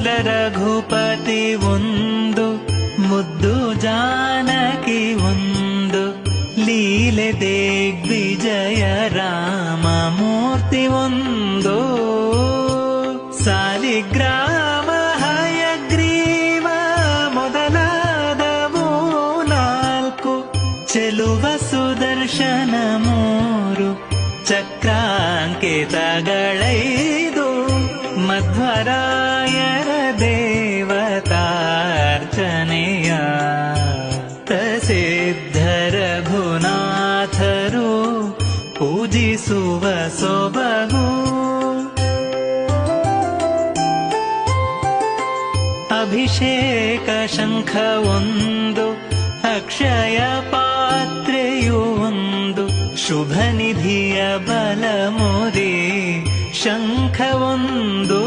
ರಘುಪತಿ ಒಂದು, ಮುದ್ದು ಜಾನಕಿ ಒಂದು, ಲೀಲೆ ದಿಗ್ವಿಜಯ ರಾಮಮೂರ್ತಿ ಒಂದು, ಸಾಲಿಗ್ರಾಮ ಹಯಗ್ರೀವ ಮೊದಲಾದವು ನಾಲ್ಕು, ಚೆಲುವ ಸುದರ್ಶನ ಮೂರು, ಚಕ್ರಾಂಕಿತಗಳೈದು, ಮಧ್ವರಾಯರ ದೇವತಾರ್ಚನೆಯ ಪ್ರಸಿದ್ಧ ರಘುನಾಥರು ಪೂಜಿಸುವ ಸೊಬಗು. ಅಭಿಷೇಕ ಶಂಖ ಒಂದು, ಅಕ್ಷಯ ಪಾತ್ರೆಯು ಒಂದು, ಶುಭ ನಿಧಿಯ ಬಲಮುರಿ ಶಂಖ ಒಂದು,